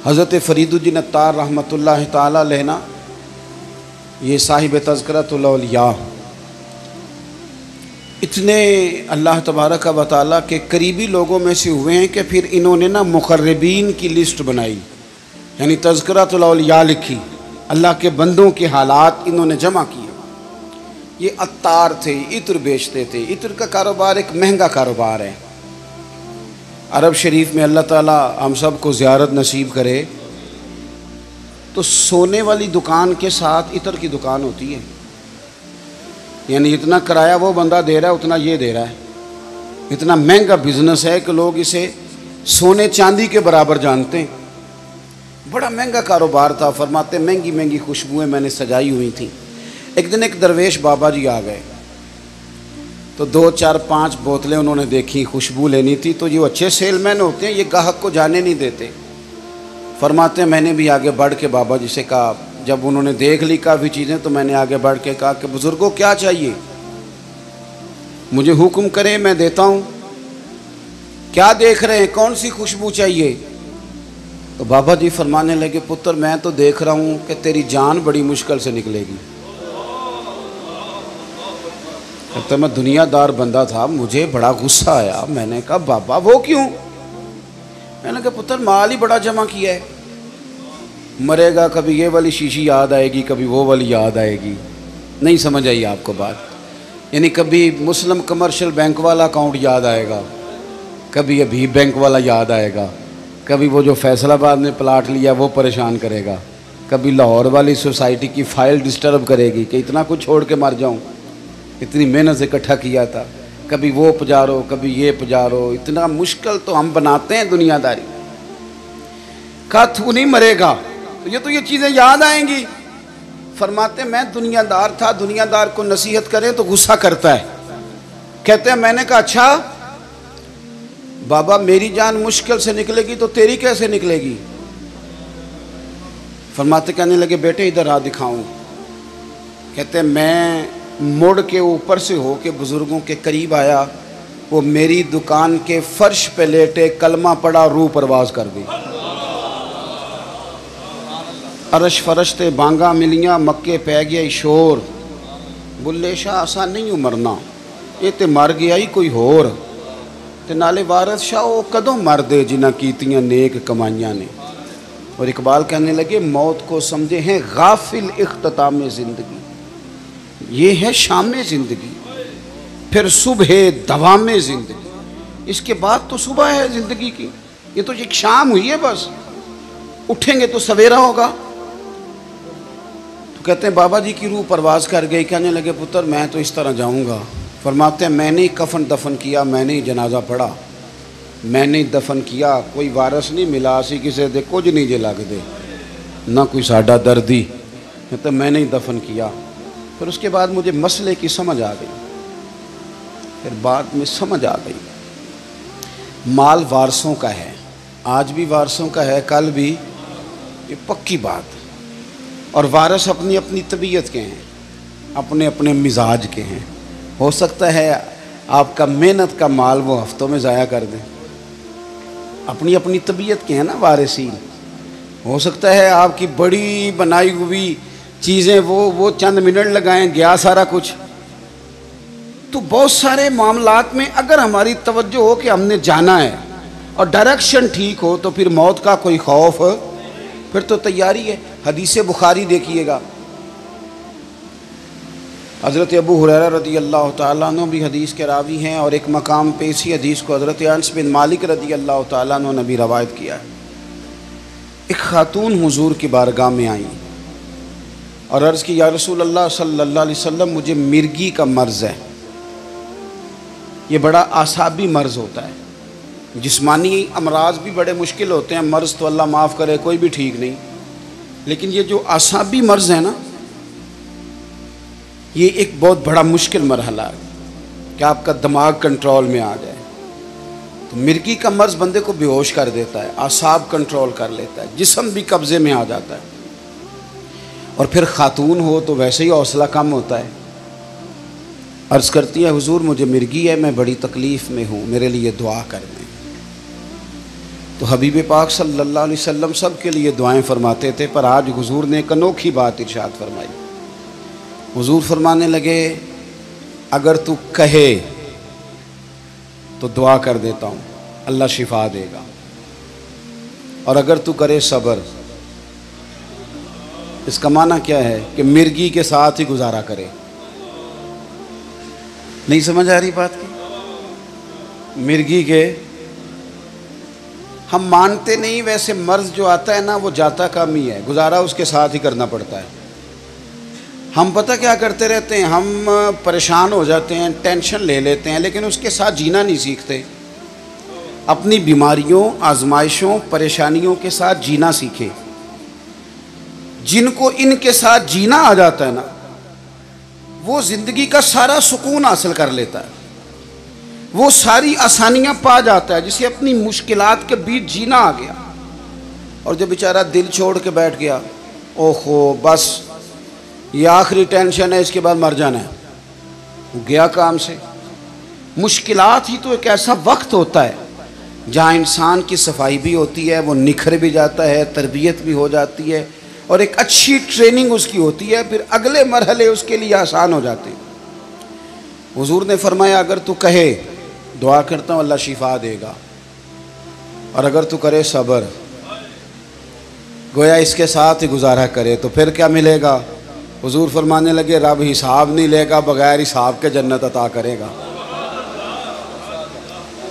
حضرت فریدالدین عطار رحمۃ اللہ تعالی علیہ نا، یہ صاحب تذکرۃ الاولیاء، اتنے اللہ تبارک و تعالیٰ کے قریبی لوگوں میں سے ہوئے ہیں کہ پھر انہوں نے نا مقربین کی لسٹ بنائی، یعنی تذکرۃ الاولیاء لکھی، اللہ کے بندوں کے حالات انہوں نے جمع کیے۔ یہ عطار تھے، عطر بیچتے تھے۔ عطر کا کاروبار ایک مہنگا کاروبار ہے۔ عرب شریف میں اللہ تعالیٰ ہم سب کو زیارت نصیب کرے تو سونے والی دکان کے ساتھ عطر کی دکان ہوتی ہے، یعنی اتنا کرایہ وہ بندہ دے رہا ہے اتنا یہ دے رہا ہے۔ اتنا مہنگا بزنس ہے کہ لوگ اسے سونے چاندی کے برابر جانتے ہیں۔ بڑا مہنگا کاروبار تھا۔ فرماتے مہنگی مہنگی خوشبوئیں میں نے سجائی ہوئی تھیں۔ ایک دن ایک درویش بابا جی آ گئے تو 2 4 5 بوتلیں انہوں نے دیکھی، خوشبو لینی تھی۔ تو یہ اچھے سیل مین ہوتے ہیں، یہ گاہک کو جانے نہیں دیتے۔ فرماتے ہیں میں نے بھی آگے بڑھ کے بابا جی سے کہا، جب انہوں نے دیکھ لی کافی چیزیں تو میں نے آگے بڑھ کے کہا کہ بزرگوں کیا چاہیے، مجھے حکم کریں میں دیتا ہوں۔ کیا دیکھ رہے ہیں، کون سی خوشبو چاہیے؟ تو بابا جی فرمانے لگے پتر میں تو دیکھ رہا ہوں کہ تیری جان بڑی مشکل سے نکلے گی۔ تو میں دنیا دار بندہ تھا، مجھے بڑا غصہ آیا۔ میں نے کہا بابا وہ کیوں؟ میں نے کہا پتر مال ہی بڑا جمع کیا ہے، مرے گا کبھی یہ والی شیشی یاد آئے گی، کبھی وہ والی یاد آئے گی۔ نہیں سمجھ آئی آپ کو بات؟ یعنی کبھی مسلم کمرشل بینک والا اکاؤنٹ یاد آئے گا، کبھی ابھی بینک والا یاد آئے گا، کبھی وہ جو فیصل آباد میں پلاٹ لیا وہ پریشان کرے گا، کبھی لاہور والی سوسائٹی کی فائل ڈسٹرب کرے گی کہ اتنا کچھ چھوڑ کے مر جاؤں، اتنی محنت سے اکٹھا کیا تھا، کبھی وہ پجارو کبھی یہ پجارو۔ اتنا مشکل تو ہم بناتے ہیں دنیا داری۔ کہا تو نہیں مرے گا تو یہ چیزیں یاد آئیں گی۔ فرماتے میں دنیا دار تھا، دنیا دار کو نصیحت کریں تو غصہ کرتا ہے۔ کہتے ہیں میں نے کہا اچھا بابا میری جان مشکل سے نکلے گی تو تیری کیسے نکلے گی؟ فرماتے کہنے لگے بیٹے ادھر آ دکھاؤں۔ کہتے ہیں میں مڑ کے اوپر سے ہو کے بزرگوں کے قریب آیا، وہ میری دکان کے فرش پہ لیٹے کلمہ پڑا، روح پرواز کر گئی۔ عرش فرشتے بانگا ملیاں، مکے پہ گیا شور، بلے شاہ آسان نہیں ہوں مرنا، یہ تے مر گیا ہی کوئی ہور، تے نالے وارث شاہ وہ کدوں مر دے جنہ کیتیاں نیک کمائیاں نے۔ اور اقبال کہنے لگے موت کو سمجھے ہیں غافل اختتام زندگی، یہ ہے شام زندگی، پھر صبح دوام زندگی، اس کے بعد تو صبح ہے زندگی کی، یہ تو ایک شام ہوئی ہے بس، اٹھیں گے تو سویرا ہوگا۔ تو کہتے ہیں بابا جی کی روح پرواز کر گئی۔ کہنے لگے پتر میں تو اس طرح جاؤں گا۔ فرماتے ہیں میں نے کفن دفن کیا، میں نے جنازہ پڑھا، میں نے دفن کیا، کوئی وارث نہیں ملا، اسی کسے دے کچھ نہیں جے لگ دے، نہ کوئی ساڈا دردی۔ کہتے ہیں میں نے دفن کیا۔ پھر اس کے بعد مجھے مسئلے کی سمجھ آ گئی، پھر بعد میں سمجھ آ گئی مال وارثوں کا ہے، آج بھی وارثوں کا ہے، کل بھی، یہ پکی بات۔ اور وارث اپنی اپنی طبیعت کے ہیں، اپنے اپنے مزاج کے ہیں۔ ہو سکتا ہے آپ کا محنت کا مال وہ ہفتوں میں ضائع کر دیں، اپنی اپنی طبیعت کے ہیں نا وارثین۔ ہو سکتا ہے آپ کی بڑی بنائی ہوئی چیزیں وہ چند منٹ لگائیں، گیا سارا کچھ۔ تو بہت سارے معاملات میں اگر ہماری توجہ ہو کہ ہم نے جانا ہے اور ڈائریکشن ٹھیک ہو تو پھر موت کا کوئی خوف، پھر تو تیاری ہے۔ حدیث بخاری دیکھیے گا، حضرت ابو ہریرہ رضی اللہ تعالیٰ عنہ بھی حدیث کے راوی ہیں، اور ایک مقام پہ اسی حدیث کو حضرت انس بن مالک رضی اللہ تعالیٰ عنہ نے بھی روایت کیا ہے۔ ایک خاتون حضور کی بارگاہ میں آئیں اور عرض کی یا رسول اللہ صلی اللہ علیہ وسلم مجھے مرگی کا مرض ہے، یہ بڑا اعصابی مرض ہوتا ہے، جسمانی امراض بھی بڑے مشکل ہوتے ہیں، مرض تو اللہ معاف کرے کوئی بھی ٹھیک نہیں، لیکن یہ جو اعصابی مرض ہے نا، یہ ایک بہت بڑا مشکل مرحلہ ہے کہ آپ کا دماغ کنٹرول میں آ جائے۔ تو مرگی کا مرض بندے کو بے ہوش کر دیتا ہے، اعصاب کنٹرول کر لیتا ہے، جسم بھی قبضے میں آ جاتا ہے، اور پھر خاتون ہو تو ویسے ہی حوصلہ کم ہوتا ہے۔ عرض کرتی ہے حضور مجھے مرگی ہے، میں بڑی تکلیف میں ہوں، میرے لیے دعا کر دیں۔ تو تو حبیب پاک صلی اللہ علیہ وسلم سب کے لیے دعائیں فرماتے تھے، پر آج حضور نے ایک انوکھی بات ارشاد فرمائی۔ حضور فرمانے لگے اگر تو کہے تو دعا کر دیتا ہوں، اللہ شفا دے گا، اور اگر تو کرے صبر، اس کا معنی کیا ہے کہ مرگی کے ساتھ ہی گزارا کرے۔ نہیں سمجھ آ رہی بات کی؟ مرگی کے ہم مانتے نہیں، ویسے مرض جو آتا ہے نا وہ جاتا کم ہی ہے، گزارا اس کے ساتھ ہی کرنا پڑتا ہے۔ ہم پتہ کیا کرتے رہتے ہیں، ہم پریشان ہو جاتے ہیں، ٹینشن لے لیتے ہیں، لیکن اس کے ساتھ جینا نہیں سیکھتے۔ اپنی بیماریوں، آزمائشوں، پریشانیوں کے ساتھ جینا سیکھے۔ جن کو ان کے ساتھ جینا آ جاتا ہے نا، وہ زندگی کا سارا سکون حاصل کر لیتا ہے، وہ ساری آسانیاں پا جاتا ہے، جسے اپنی مشکلات کے بیچ جینا آ گیا۔ اور جو بیچارہ دل چھوڑ کے بیٹھ گیا، اوہو بس یہ آخری ٹینشن ہے، اس کے بعد مر جانا ہے، وہ گیا کام سے۔ مشکلات ہی تو ایک ایسا وقت ہوتا ہے جہاں انسان کی صفائی بھی ہوتی ہے، وہ نکھر بھی جاتا ہے، تربیت بھی ہو جاتی ہے، اور ایک اچھی ٹریننگ اس کی ہوتی ہے، پھر اگلے مرحلے اس کے لیے آسان ہو جاتے ہیں۔ حضور نے فرمایا اگر تو کہے دعا کرتا ہوں اللہ شفا دے گا، اور اگر تو کرے صبر، گویا اس کے ساتھ ہی گزارا کرے، تو پھر کیا ملے گا؟ حضور فرمانے لگے رب حساب نہیں لے گا، بغیر حساب کے جنت عطا کرے گا۔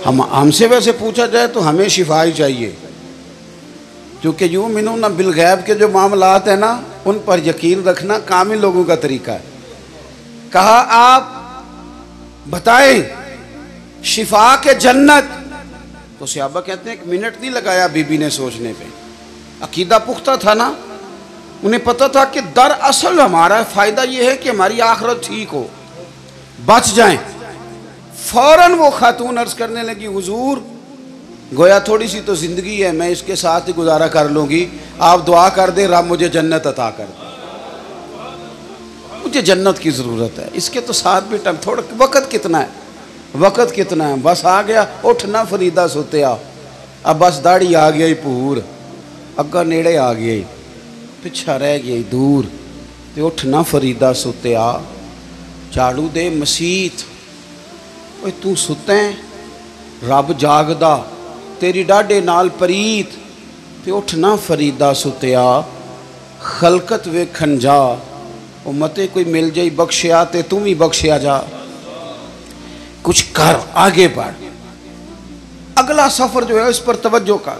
ہم سے ویسے پوچھا جائے تو ہمیں شفا ہی چاہیے، کیونکہ یؤمنون بالغیب کے جو معاملات ہیں نا، ان پر یقین رکھنا کامل لوگوں کا طریقہ ہے۔ کہا آپ بتائیں شفا کے جنت، تو صحابہ کہتے ہیں ایک منٹ نہیں لگایا بی بی نے سوچنے پہ، عقیدہ پختہ تھا نا، انہیں پتہ تھا کہ دراصل ہمارا فائدہ یہ ہے کہ ہماری آخرت ٹھیک ہو، بچ جائیں۔ فوراً وہ خاتون عرض کرنے لگی حضور گویا تھوڑی سی تو زندگی ہے، میں اس کے ساتھ ہی گزارا کر لوں گی، آپ دعا کر دیں رب مجھے جنت عطا کر دیں، مجھے جنت کی ضرورت ہے۔ اس کے تو ساتھ بھی ٹائم، تھوڑا وقت کتنا ہے، وقت کتنا ہے، بس آ گیا اٹھنا فریدہ سوتیا، اب بس داڑھی آ گیا ہی پور، اگا نیڑے آ گیا ہی، پچھا رہ گیا ہی دور، تے اٹھنا فریدہ سوتیا، جھاڑو دے مسیت، اوے تو ستیں رب جاگدا، تیری ڈاڈے نال پریت، تے اٹھنا فریدہ ستیا، خلقت ویکھن جا، امتے کوئی مل جائی بخشیا تے تم ہی بخشیا جا، کچھ کر آگے بڑھ، اگلا سفر جو ہے اس پر توجہ کر۔